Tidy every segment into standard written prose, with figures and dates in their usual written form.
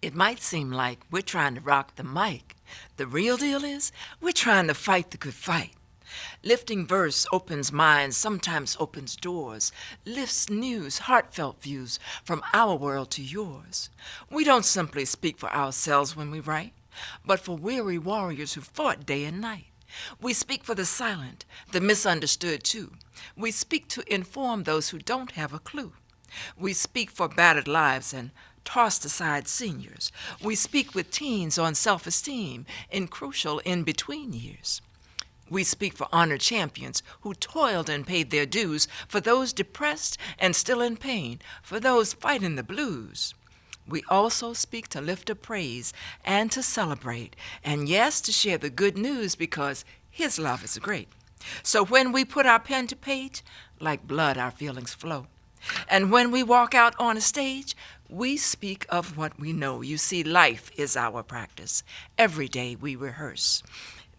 It might seem like we're trying to rock the mic. The real deal is we're trying to fight the good fight. Lifting verse opens minds, sometimes opens doors, lifts news, heartfelt views from our world to yours. We don't simply speak for ourselves when we write, but for weary warriors who fought day and night. We speak for the silent, the misunderstood too. We speak to inform those who don't have a clue. We speak for battered lives and tossed aside seniors. We speak with teens on self-esteem in crucial in-between years. We speak for honored champions who toiled and paid their dues, for those depressed and still in pain, for those fighting the blues. We also speak to lift up praise and to celebrate, and yes, to share the good news because His love is great. So when we put our pen to page, like blood our feelings flow. And when we walk out on a stage, we speak of what we know. You see, life is our practice. Every day we rehearse.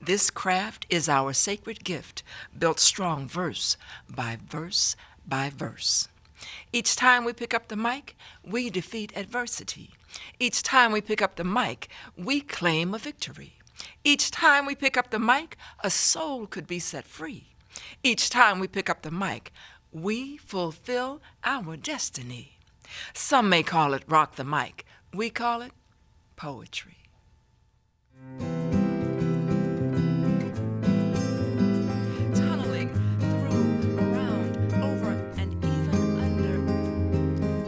This craft is our sacred gift, built strong verse by verse by verse. Each time we pick up the mic, we defeat adversity. Each time we pick up the mic, we claim a victory. Each time we pick up the mic, a soul could be set free. Each time we pick up the mic, we fulfill our destiny. Some may call it rock the mic. We call it poetry. Tunneling through, around, over, and even under.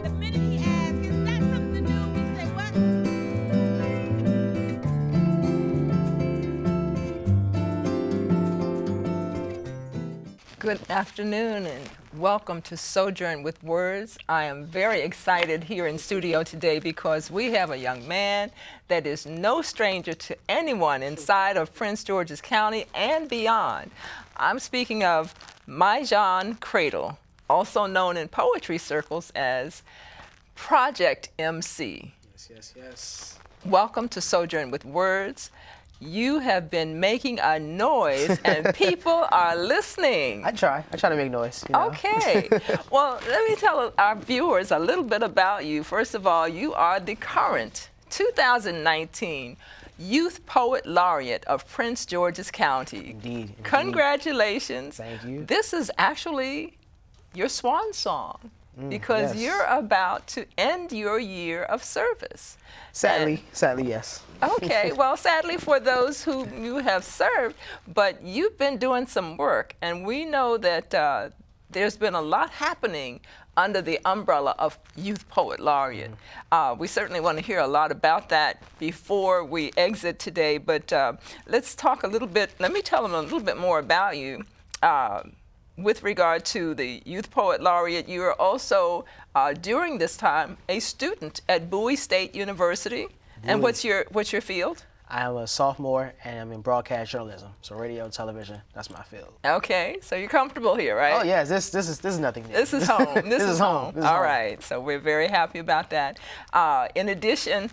The minute he asks, is that something new? We say, what? Good afternoon and welcome to Sojourn with Words. I am very excited here in studio today because we have a young man that is no stranger to anyone inside of Prince George's County and beyond. I'm speaking of my John Credle, also known in poetry circles as Project MC. Yes. Welcome to Sojourn with Words. You have been making a noise and people are listening. I try to make noise. You know? Okay. Well, let me tell our viewers a little bit about you. First of all, you are the current 2019 Youth Poet Laureate of Prince George's County. Indeed. Congratulations. Thank you. This is actually your swan song because yes. you're about to end your year of service. Sadly, yes. Okay, well, sadly for those who you have served, but you've been doing some work, and we know that there's been a lot happening under the umbrella of Youth Poet Laureate. We certainly want to hear a lot about that before we exit today, but let's talk a little bit, let me tell them a little bit more about you. With regard to the Youth Poet Laureate, you are also, during this time, a student at Bowie State University. And what's your field? I am a sophomore and I'm in broadcast journalism, so radio, television, that's my field. Okay, so you're comfortable here, right? Oh yes, this is nothing new. This is home. This is home. All right, so we're very happy about that. In addition,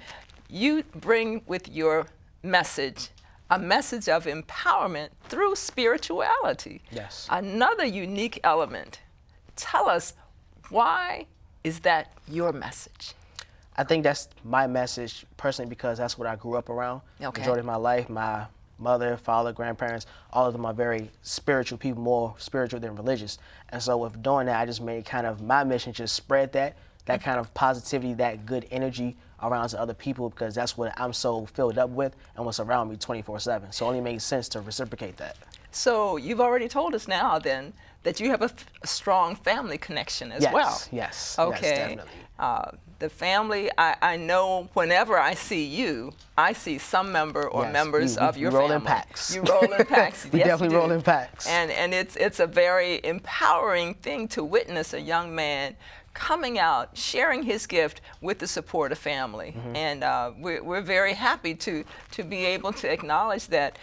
you bring with your message a message of empowerment through spirituality. Yes. Another unique element. Tell us, why is that your message? I think that's my message personally because that's what I grew up around. Okay. Majority of my life, my mother, father, grandparents, all of them are very spiritual people, more spiritual than religious. And so with doing that, I just made kind of my mission to spread that kind of positivity, that good energy around to other people because that's what I'm so filled up with and what's around me 24/7. So it only makes sense to reciprocate that. So you've already told us now then that you have a strong family connection as well. Yes. Okay. Yes, definitely. The family, I know whenever I see you, I see some member or Yes, members of your roll family. in packs. You roll in packs. We Yes, definitely you roll do. in packs. And it's a very empowering thing to witness a young man coming out, sharing his gift with the support of family. And we're very happy to be able to acknowledge that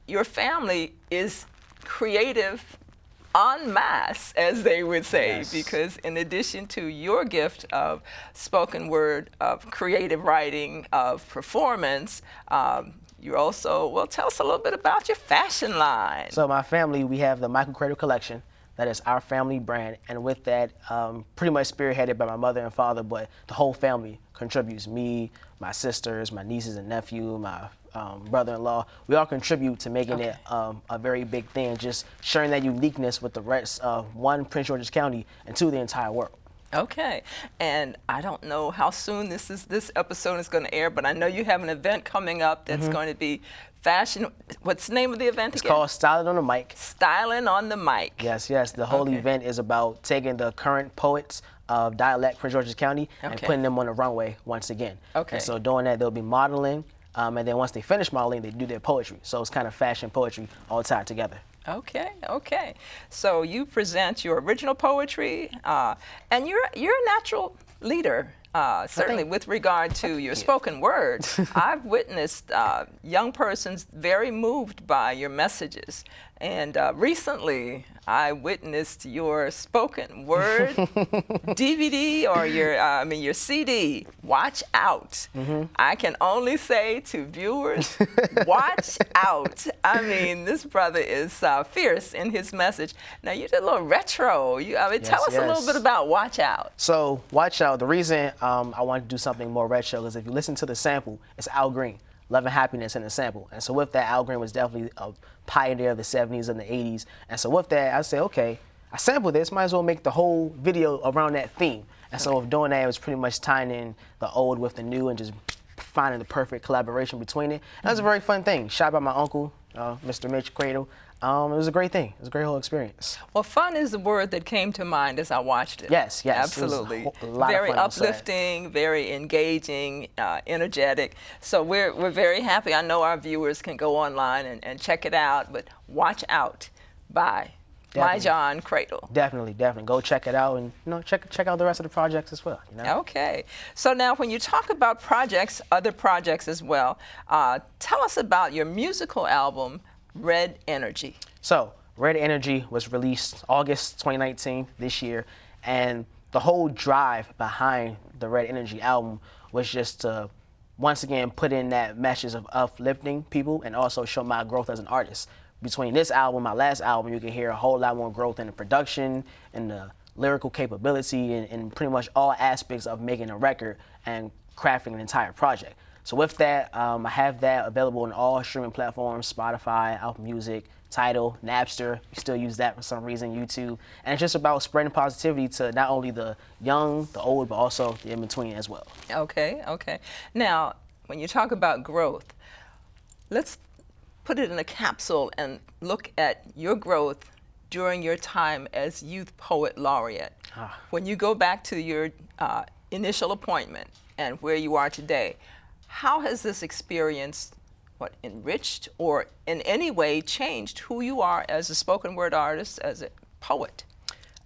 your family is creative en masse, as they would say, Yes. because in addition to your gift of spoken word, of creative writing, of performance, you're also, well, tell us a little bit about your fashion line. So my family, we have the Michael Credle collection. That is our family brand, and with that, pretty much spearheaded by my mother and father, but the whole family contributes. Me, my sisters, my nieces and nephew, my brother-in-law, we all contribute to making it a very big thing, just sharing that uniqueness with the rest of, one, Prince George's County, and two, the entire world. Okay, and I don't know how soon this episode is going to air, but I know you have an event coming up that's going to be fashion. What's the name of the event It's again? called Styling on the Mic. Styling on the Mic. Yes, yes. The whole event is about taking the current poets of dialect Prince George's County and putting them on the runway once again. Okay. And so doing that, they'll be modeling, and then once they finish modeling, they do their poetry. So it's kind of fashion poetry all tied together. Okay, okay. So you present your original poetry, and you're a natural leader. Certainly with regard to your spoken word. I've witnessed young persons very moved by your messages. And recently, I witnessed your spoken word DVD or your CD, Watch Out. I can only say to viewers, watch out. I mean, this brother is fierce in his message. Now, you did a little retro. Tell us a little bit about Watch Out. So, Watch Out, the reason I wanted to do something more retro is if you listen to the sample, it's Al Green, Love and Happiness in the sample. And so with that, Al Green was definitely a pioneer of the 70s and the 80s. And so with that, I said, okay, I sampled this, might as well make the whole video around that theme. And so with doing that, it was pretty much tying in the old with the new and just finding the perfect collaboration between it. And it was a very fun thing. Shot by my uncle, Mr. Mitch Credle. It was a great thing. It was a great whole experience. Well, fun is the word that came to mind as I watched it. Yes, yes. Absolutely. A lot very of fun uplifting, very engaging, energetic. So we're very happy. I know our viewers can go online and check it out, but Watch Out by my John Credle. Definitely, definitely. Go check it out and check out the rest of the projects as well. Okay. So now when you talk about projects, other projects as well, tell us about your musical album, Red Energy. So, Red Energy was released August 2019 this year, and the whole drive behind the Red Energy album was just to once again put in that message of uplifting people and also show my growth as an artist. Between this album, my last album, you can hear a whole lot more growth in the production and the lyrical capability and pretty much all aspects of making a record and crafting an entire project. So with that, I have that available on all streaming platforms, Spotify, Apple Music, Tidal, Napster. We still use that for some reason, YouTube. And it's just about spreading positivity to not only the young, the old, but also the in-between as well. Okay, okay. Now, when you talk about growth, let's put it in a capsule and look at your growth during your time as Youth Poet Laureate. When you go back to your initial appointment and where you are today, how has this experience enriched or in any way changed who you are as a spoken word artist, as a poet?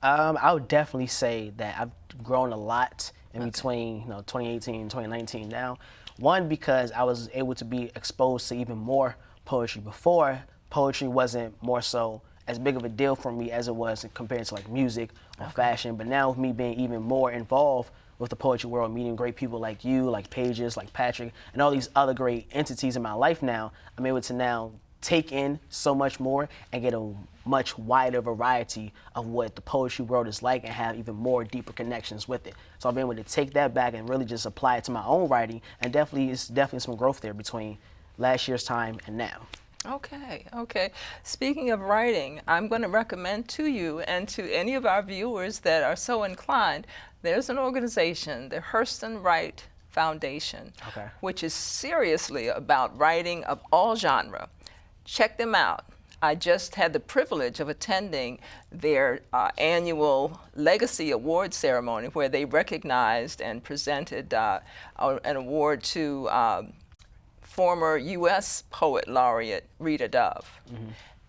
I would definitely say that I've grown a lot in between 2018 and 2019 now. One, because I was able to be exposed to even more poetry. Before, poetry wasn't more so as big of a deal for me as it was compared to like music or fashion. But now with me being even more involved with the poetry world, meeting great people like you, like Pages, like Patrick, and all these other great entities in my life now, I'm able to now take in so much more and get a much wider variety of what the poetry world is like and have even more deeper connections with it. So I've been able to take that back and really just apply it to my own writing, and it's definitely some growth there between last year's time and now. Okay, okay. Speaking of writing, I'm going to recommend to you and to any of our viewers that are so inclined, there's an organization, the Hurston Wright Foundation, which is seriously about writing of all genre. Check them out. I just had the privilege of attending their annual Legacy Award ceremony where they recognized and presented an award to former U.S. Poet Laureate Rita Dove.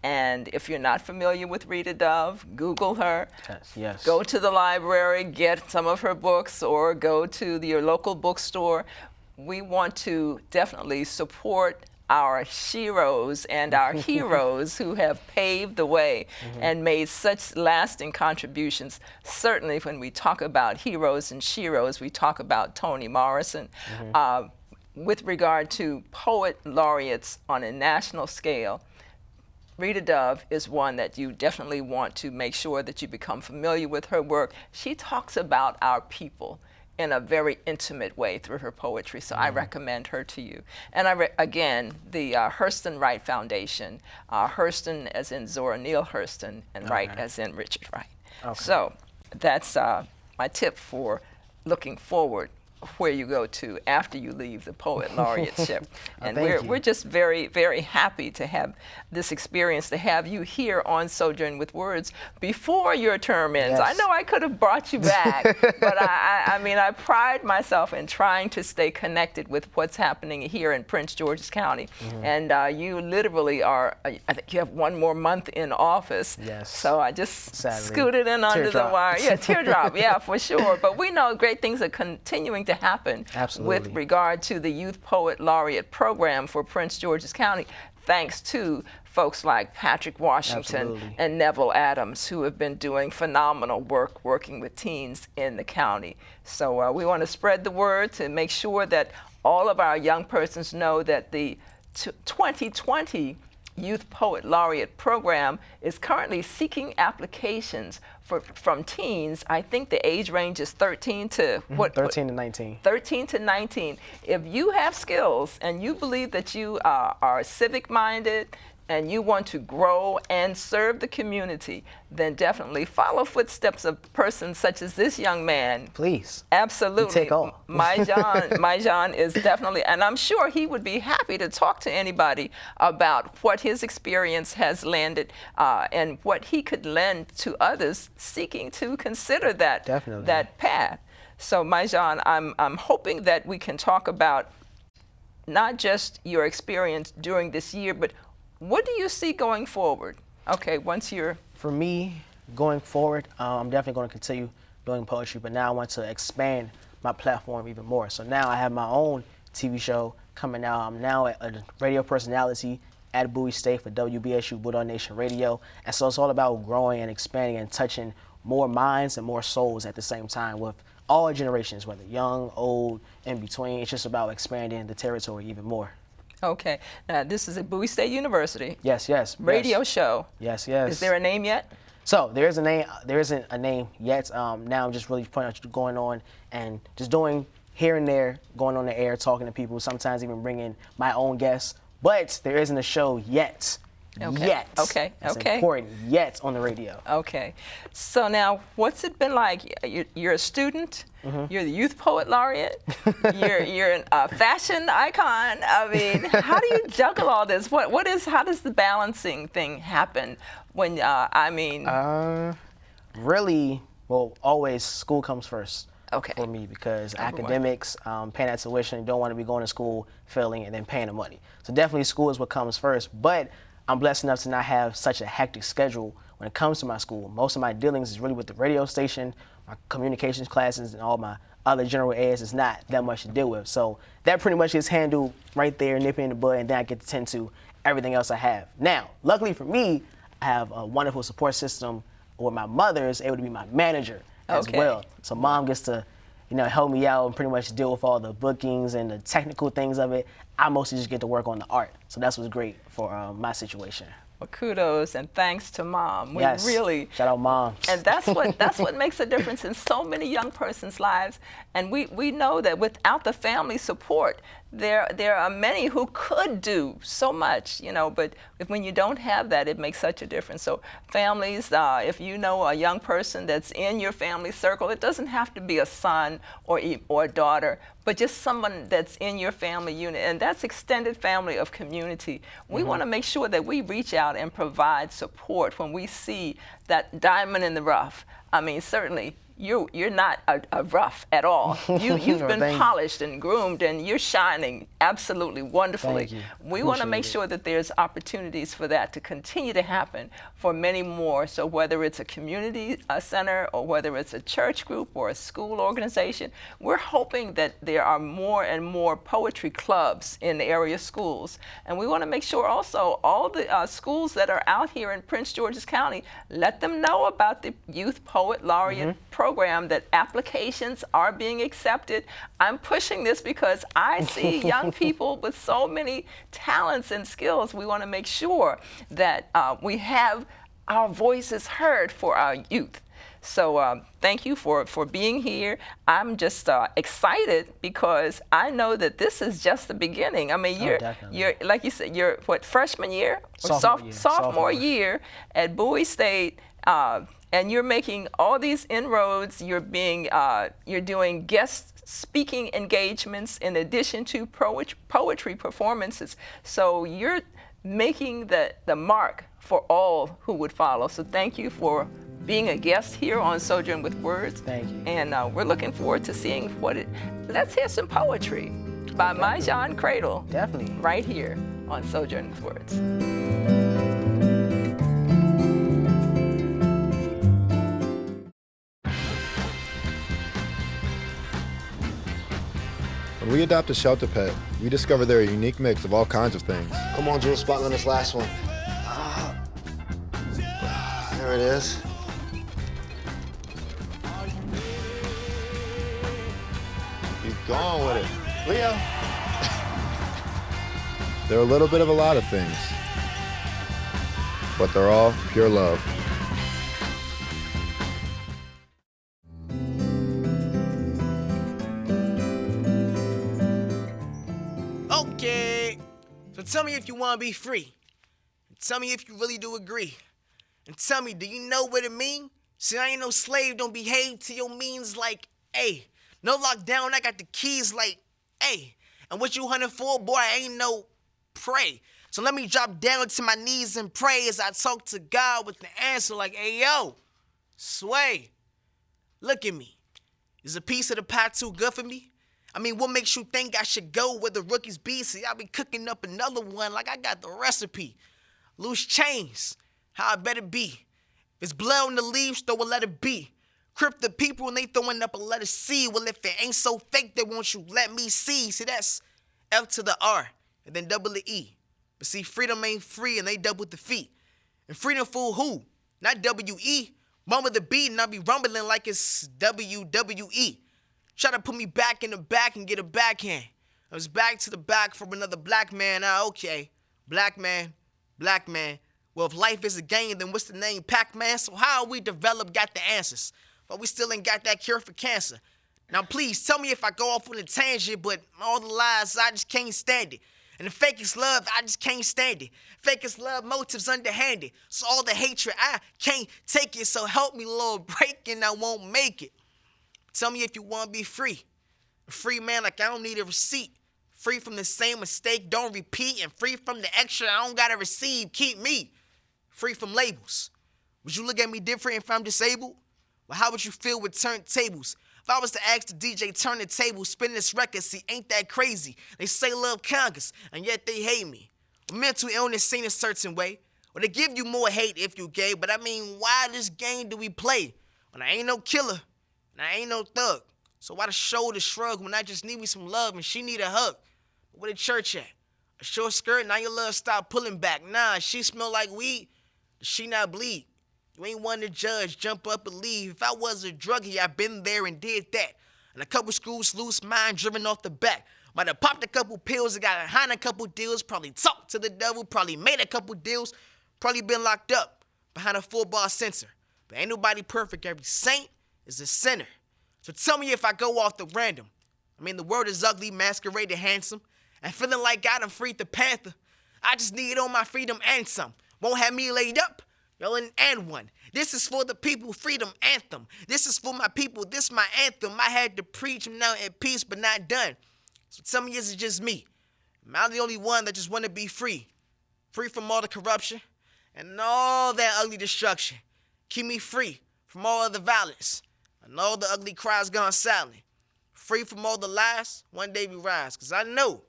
And if you're not familiar with Rita Dove, Google her. Yes. Go to the library, get some of her books, or go to your local bookstore. We want to definitely support our sheroes and our heroes who have paved the way and made such lasting contributions. Certainly when we talk about heroes and sheroes, we talk about Toni Morrison. With regard to poet laureates on a national scale, Rita Dove is one that you definitely want to make sure that you become familiar with her work. She talks about our people in a very intimate way through her poetry, so I recommend her to you. And again, the Hurston Wright Foundation, Hurston as in Zora Neale Hurston, and Wright as in Richard Wright. Okay. So that's my tip for looking forward, where you go to after you leave the Poet Laureateship. And we're just very, very happy to have this experience, to have you here on Sojourn with Words before your term ends. Yes. I know I could have brought you back, but I mean, I pride myself in trying to stay connected with what's happening here in Prince George's County. And you literally are, I think you have 1 more month in office. Yes. So I just Sadly. scooted in under the Teardrop. wire. Yeah, teardrop, yeah, for sure. But we know great things are continuing to happen Absolutely. with regard to the Youth Poet Laureate program for Prince George's County, thanks to folks like Patrick Washington Absolutely. and Neville Adams, who have been doing phenomenal work working with teens in the county. So we want to spread the word to make sure that all of our young persons know that the 2020 Youth Poet Laureate program is currently seeking applications from teens. I think the age range is 13 to 13 to 19. 13 to 19. If you have skills and you believe that you are civic-minded and you want to grow and serve the community, then definitely follow footsteps of persons such as this young man. Please. Absolutely. You take all. My John is definitely, and I'm sure he would be happy to talk to anybody about what his experience has landed and what he could lend to others seeking to consider that, Definitely. that path. So, my John, I'm hoping that we can talk about not just your experience during this year, but what do you see going forward? Okay, once you're... For me, going forward, I'm definitely going to continue doing poetry, but now I want to expand my platform even more. So now I have my own TV show coming out. I'm now a radio personality at Bowie State for WBSU Bulldog Nation Radio. And so it's all about growing and expanding and touching more minds and more souls at the same time with all generations, whether young, old, in between. It's just about expanding the territory even more. Okay. Now, this is at Bowie State University. Yes, yes. Radio show. Yes, yes. Is there a name yet? So there is a name. There isn't a name yet. Now I'm just really putting out going on and just doing here and there, going on the air, talking to people. Sometimes even bringing my own guests. But there isn't a show yet. Okay. Yet. Okay. That's okay. important. Yet on the radio. Okay. So now, what's it been like? You're a student. You're the Youth Poet Laureate. you're a fashion icon. I mean, how do you juggle all this? How does the balancing thing happen? When really, well, always school comes first. Okay. For me, because Number one. academics, paying that tuition, don't want to be going to school, failing, and then paying the money. So definitely school is what comes first. But I'm blessed enough to not have such a hectic schedule when it comes to my school. Most of my dealings is really with the radio station, my communications classes, and all my other general areas is not that much to deal with. So that pretty much gets handled right there, nipping in the bud, and then I get to tend to everything else I have. Now, luckily for me, I have a wonderful support system where my mother is able to be my manager as well. So mom gets to, help me out and pretty much deal with all the bookings and the technical things of it. I mostly just get to work on the art. So that's what's great for my situation. Well, kudos and thanks to Mom. We Yes. really Shout out Mom. And that's what makes a difference in so many young persons' lives. And we know that without the family support, there are many who could do so much, but when you don't have that, it makes such a difference. So families, if you know a young person that's in your family circle, it doesn't have to be a son or a daughter, but just someone that's in your family unit, and that's extended family of community. We want to make sure that we reach out and provide support when we see that diamond in the rough. I mean, certainly, you're not a rough at all. You've been Thank you. polished and groomed, and you're shining absolutely wonderfully. Thank you. We want to Appreciate make it. sure that there's opportunities for that to continue to happen for many more. So whether it's a community center or whether it's a church group or a school organization, we're hoping that there are more and more poetry clubs in the area schools. And we want to make sure also all the schools that are out here in Prince George's County, let them know about the Youth Poet Laureate program. program that applications are being accepted. I'm pushing this because I see young people with so many talents and skills. We want to make sure that we have our voices heard for our youth. So thank you for being here. I'm just excited because I know that this is just the beginning. I mean, you're like you said, you're what, freshman year? Or sophomore year at Bowie State, and you're making all these inroads. You're doing guest speaking engagements in addition to poetry performances. So you're making the mark for all who would follow. So thank you for being a guest here on Sojourn with Words. Thank you. And we're looking forward to seeing let's hear some poetry by my John Credle. Definitely. Right here on Sojourn with Words. When we adopt a shelter pet, we discover they're a unique mix of all kinds of things. Come on, Jules, spot on this last one. There it is. Keep going with it. Leo! They're a little bit of a lot of things, but they're all pure love. Okay, so tell me if you want to be free. And tell me if you really do agree. And tell me, do you know what it mean? See, I ain't no slave, don't behave to your means like, hey. No lockdown, I got the keys like, hey. And what you hunting for, boy, I ain't no prey. So let me drop down to my knees and pray as I talk to God with the answer like, hey, yo, sway. Look at me. Is a piece of the pie too good for me? I mean, what makes you think I should go where the rookies be? See, I be cooking up another one like I got the recipe. Loose chains, how I better be. If it's blood on the leaves, throw a letter B. Crip the people and they throwing up a letter C. Well, if it ain't so fake, they want you let me see. See, that's F to the R and then double the E. But see, freedom ain't free and they double the feet. And freedom fool who? Not W-E. Rumble the beat and I be rumbling like it's WWE. Try to put me back in the back and get a backhand. I was back to the back for another black man. Okay. Black man. Well, if life is a game, then what's the name? Pac-Man? So how we develop got the answers, but we still ain't got that cure for cancer. Now, please tell me if I go off on a tangent, but all the lies, I just can't stand it. And the fakest love, I just can't stand it. Fakest love motives underhanded. So all the hatred, I can't take it. So help me, Lord, break and I won't make it. Tell me if you want to be free. A free man like I don't need a receipt. Free from the same mistake, don't repeat. And free from the extra I don't got to receive. Keep me free from labels. Would you look at me different if I'm disabled? Well, how would you feel with turntables? If I was to ask the DJ, turn the table, spin this record, see, ain't that crazy? They say love conquers, and yet they hate me. Well, mental illness seen a certain way. Well, they give you more hate if you gay, but I mean, why this game do we play? When I ain't no killer, and I ain't no thug. So why the shoulder shrug when I just need me some love and she need a hug? But where the church at? A short skirt, now your love stop pulling back. Nah, she smell like weed, does she not bleed? You ain't one to judge, jump up and leave. If I was a druggie, I been there and did that. And a couple screws loose, mind driven off the back. Might have popped a couple pills and got behind a couple deals. Probably talked to the devil, probably made a couple deals. Probably been locked up behind a 4-bar sensor. But ain't nobody perfect, every saint is a sinner. So tell me if I go off the random. I mean, the world is ugly, masqueraded handsome. And feeling like I done freed the panther. I just need on my freedom and some. Won't have me laid up. Yelling and one. This is for the people, freedom anthem. This is for my people, this my anthem. I had to preach them now in peace, but not done. So tell me, is it just me? Am I the only one that just want to be free? Free from all the corruption and all that ugly destruction. Keep me free from all of the violence and all the ugly cries gone silent. Free from all the lies, one day we rise. Because I know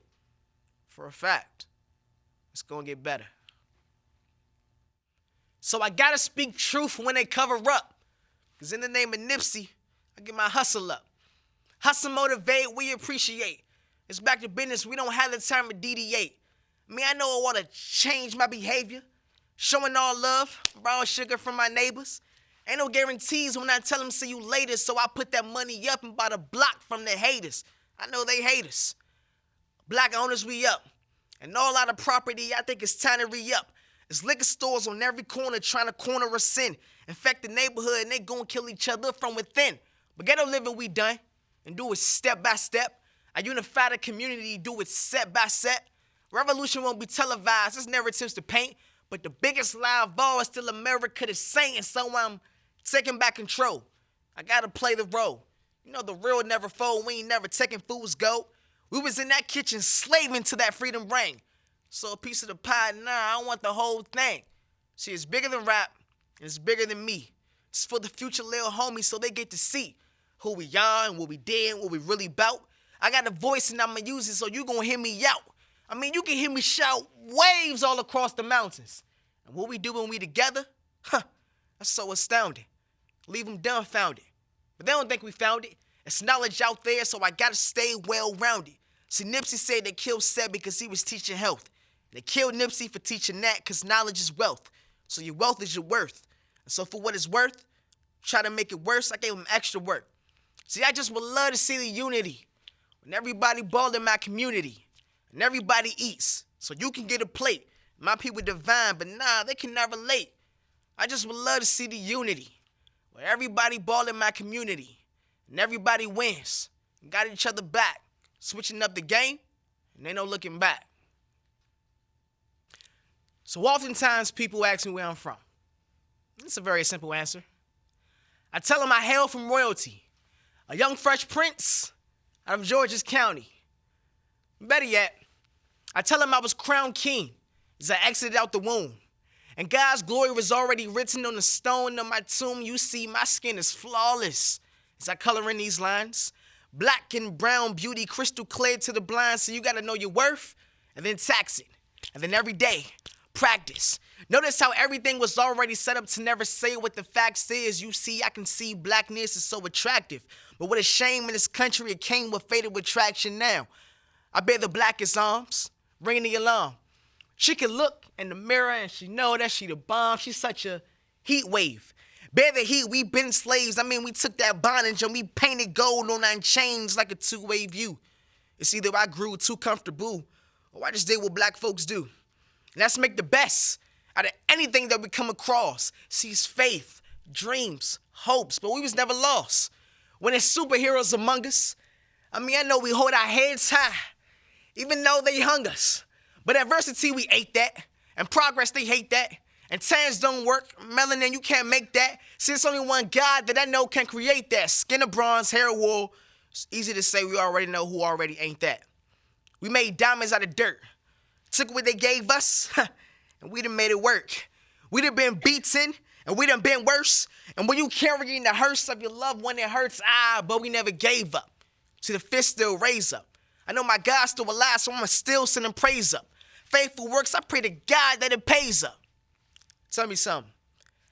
for a fact it's going to get better. So I gotta speak truth when they cover up. Cause in the name of Nipsey, I get my hustle up. Hustle motivate, we appreciate. It's back to business, we don't have the time to deviate. I mean, I know I wanna change my behavior. Showing all love, borrowing sugar from my neighbors. Ain't no guarantees when I tell them see you later, so I put that money up and bought a block from the haters. I know they hate us. Black owners, we up. And all out of property, I think it's time to re-up. There's liquor stores on every corner trying to corner us in. Infect the neighborhood and they gon' kill each other from within. But ghetto living we done, and do it step by step. I unify the community, do it set by set. Revolution won't be televised, there's narratives to paint. But the biggest lie of all is still America the same, and so I'm taking back control. I gotta play the role. You know the real never fold, we ain't never taking fool's gold. We was in that kitchen slaving to that freedom ring. So a piece of the pie, nah, I want the whole thing. See, it's bigger than rap, and it's bigger than me. It's for the future little homies so they get to see who we are and what we did and what we really bout. I got a voice and I'ma use it so you gon' hear me out. I mean, you can hear me shout waves all across the mountains. And what we do when we together, that's so astounding. Leave them dumbfounded. But they don't think we found it. It's knowledge out there, so I gotta stay well-rounded. See, Nipsey said they killed Seb because he was teaching health. They killed Nipsey for teaching that because knowledge is wealth. So your wealth is your worth. And so for what it's worth, try to make it worse, I gave him extra work. See, I just would love to see the unity. When everybody ball in my community. And everybody eats. So you can get a plate. My people divine, but nah, they can never relate. I just would love to see the unity. Where everybody ball in my community. And everybody wins. And got each other back. Switching up the game. And ain't no looking back. So oftentimes people ask me where I'm from. It's a very simple answer. I tell them I hail from royalty. A young fresh prince out of Georges County. Better yet, I tell them I was crowned king as I exited out the womb. And God's glory was already written on the stone of my tomb. You see, my skin is flawless as I color in these lines. Black and brown beauty, crystal clear to the blind. So you gotta know your worth and then tax it. And then every day, practice. Notice how everything was already set up to never say what the facts is. You see, I can see blackness is so attractive. But what a shame in this country, it came with fatal attraction now. I bear the blackest arms, ringing the alarm. She can look in the mirror and she know that she the bomb. She's such a heat wave. Bear the heat, we been slaves. I mean, we took that bondage and we painted gold on our chains like a two-way view. It's either I grew too comfortable or I just did what black folks do. And that's make the best out of anything that we come across. Sees faith, dreams, hopes, but we was never lost. When there's superheroes among us, I mean, I know we hold our heads high, even though they hung us. But adversity, we ate that. And progress, they hate that. And tans don't work. Melanin, you can't make that. See, it's only one God that I know can create that. Skin of bronze, hair of wool. It's easy to say we already know who already ain't that. We made diamonds out of dirt. Took what they gave us, and we done made it work. We done been beaten, and we done been worse. And when you carrying the hearse of your loved one, it hurts, but we never gave up. See, the fist still raise up. I know my God's still alive, so I'ma still send him praise up. Faithful works, I pray to God that it pays up. Tell me something.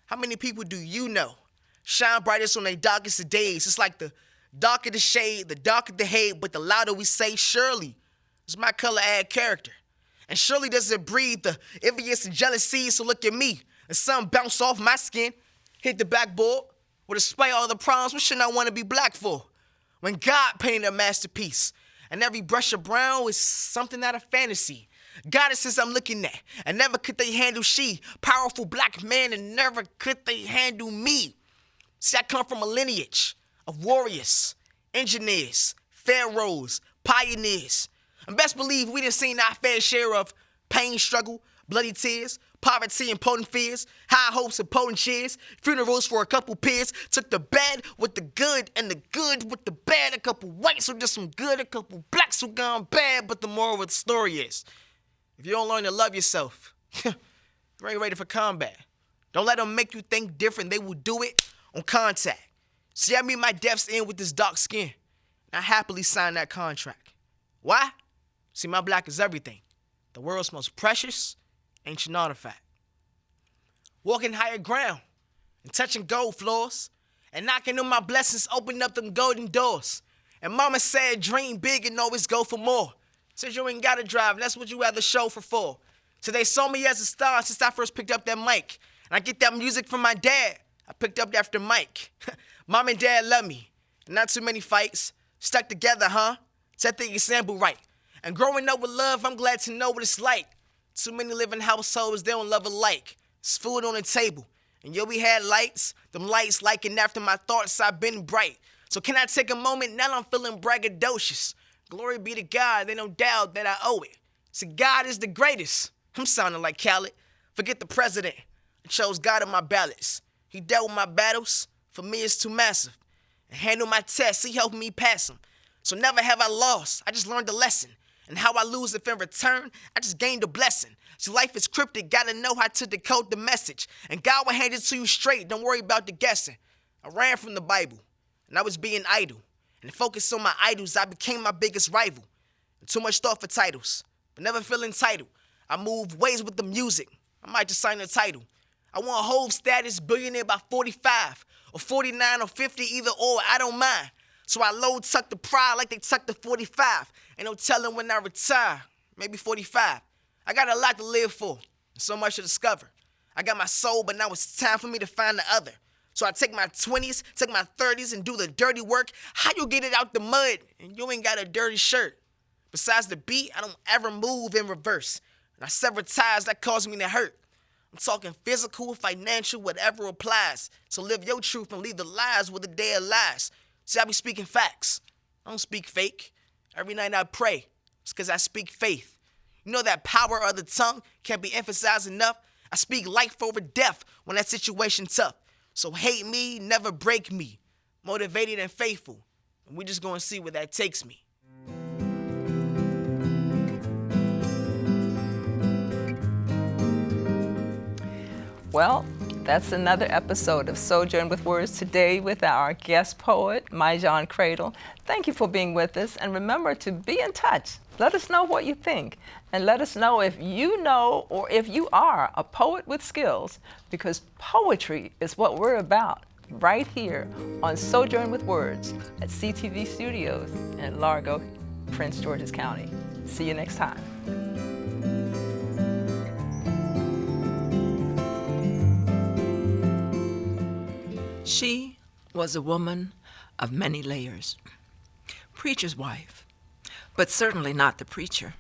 How many people do you know shine brightest on their darkest of days? It's like the darker the shade, the darker the hate, but the louder we say, surely does my color add character. And surely does it breathe the envious and jealousy, so look at me. The sun bounced off my skin, hit the backboard. Well, despite all the problems, what should I want to be black for? When God painted a masterpiece, and every brush of brown is something out of fantasy. Goddesses I'm looking at, and never could they handle she. Powerful black man, and never could they handle me. See, I come from a lineage of warriors, engineers, pharaohs, pioneers. And best believe we done seen our fair share of pain, struggle, bloody tears, poverty and potent fears, high hopes and potent cheers, funerals for a couple peers, took the bad with the good and the good with the bad, a couple whites who did some good, a couple blacks who gone bad, but the moral of the story is, if you don't learn to love yourself, you ain't ready for combat. Don't let them make you think different. They will do it on contact. See, I mean my death's end with this dark skin, and I happily signed that contract. Why? See, my black is everything. The world's most precious ancient artifact. Walking higher ground and touching gold floors and knocking on my blessings, opening up them golden doors. And mama said, dream big and always go for more. Says you ain't gotta drive, and that's what you have the chauffeur for. So they saw me as a star since I first picked up that mic. And I get that music from my dad. I picked up after Mike. Mom and Dad love me. Not too many fights. Stuck together, huh? Set the example right. And growing up with love, I'm glad to know what it's like. Too many living households, they don't love alike. It's food on the table. And yo, we had lights. Them lights liking after my thoughts, I've been bright. So can I take a moment? Now I'm feeling braggadocious. Glory be to God, they don't doubt that I owe it. So God is the greatest. I'm sounding like Khaled. Forget the president. I chose God in my ballots. He dealt with my battles. For me, it's too massive. And handle my tests, he helped me pass them. So never have I lost, I just learned a lesson. And how I lose if in return, I just gained a blessing. See, life is cryptic, gotta know how to decode the message. And God will hand it to you straight, don't worry about the guessing. I ran from the Bible, and I was being idle. And focused on my idols, I became my biggest rival. And too much thought for titles, but never feel entitled. I move ways with the music, I might just sign a title. I want a whole status, billionaire by 45, or 49 or 50, either or, I don't mind. So I load tuck the pride like they tuck the 45. Ain't no telling when I retire, maybe 45. I got a lot to live for, and so much to discover. I got my soul, but now it's time for me to find the other. So I take my 20s, take my 30s, and do the dirty work. How you get it out the mud, and you ain't got a dirty shirt? Besides the beat, I don't ever move in reverse. And I sever ties that cause me to hurt. I'm talking physical, financial, whatever applies. So live your truth and leave the lies with the day of lies. See, I be speaking facts. I don't speak fake. Every night I pray. It's because I speak faith. You know that power of the tongue can't be emphasized enough? I speak life over death when that situation's tough. So hate me, never break me. Motivated and faithful. And we just gonna see where that takes me. Well, that's another episode of Sojourn with Words today with our guest poet, Credle. Thank you for being with us, and remember to be in touch. Let us know what you think, and let us know if you know or if you are a poet with skills, because poetry is what we're about right here on Sojourn with Words at CTV Studios in Largo, Prince George's County. See you next time. She was a woman of many layers. Preacher's wife, but certainly not the preacher.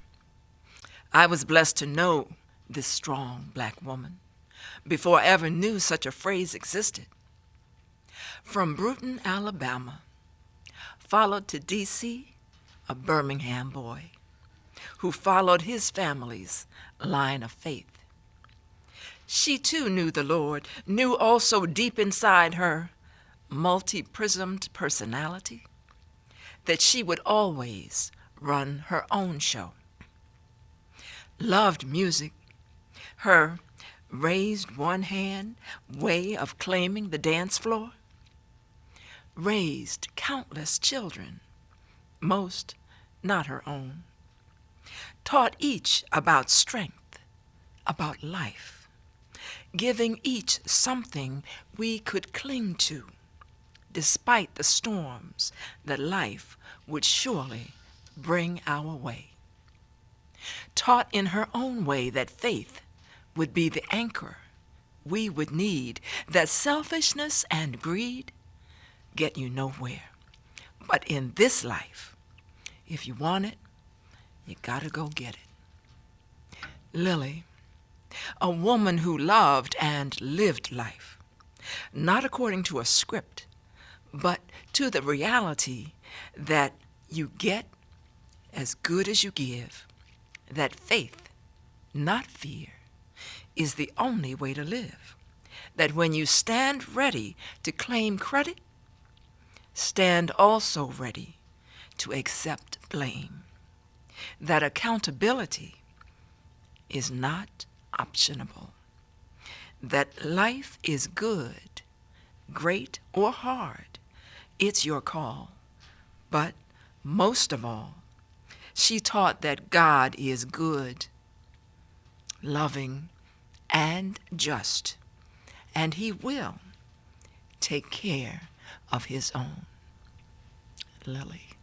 I was blessed to know this strong black woman before I ever knew such a phrase existed. From Bruton, Alabama, followed to D.C., a Birmingham boy who followed his family's line of faith. She too knew the Lord, knew also deep inside her multi-prismed personality that she would always run her own show. Loved music, her raised one hand way of claiming the dance floor, raised countless children, most not her own, taught each about strength, about life, giving each something we could cling to, despite the storms that life would surely bring our way. Taught in her own way that faith would be the anchor we would need, that selfishness and greed get you nowhere. But in this life, if you want it, you gotta go get it. Lily, a woman who loved and lived life, not according to a script, but to the reality that you get as good as you give, that faith, not fear, is the only way to live, that when you stand ready to claim credit, stand also ready to accept blame, that accountability is not optionable, that life is good, great or hard, it's your call. But most of all, she taught that God is good, loving, and just, and he will take care of his own. Lily.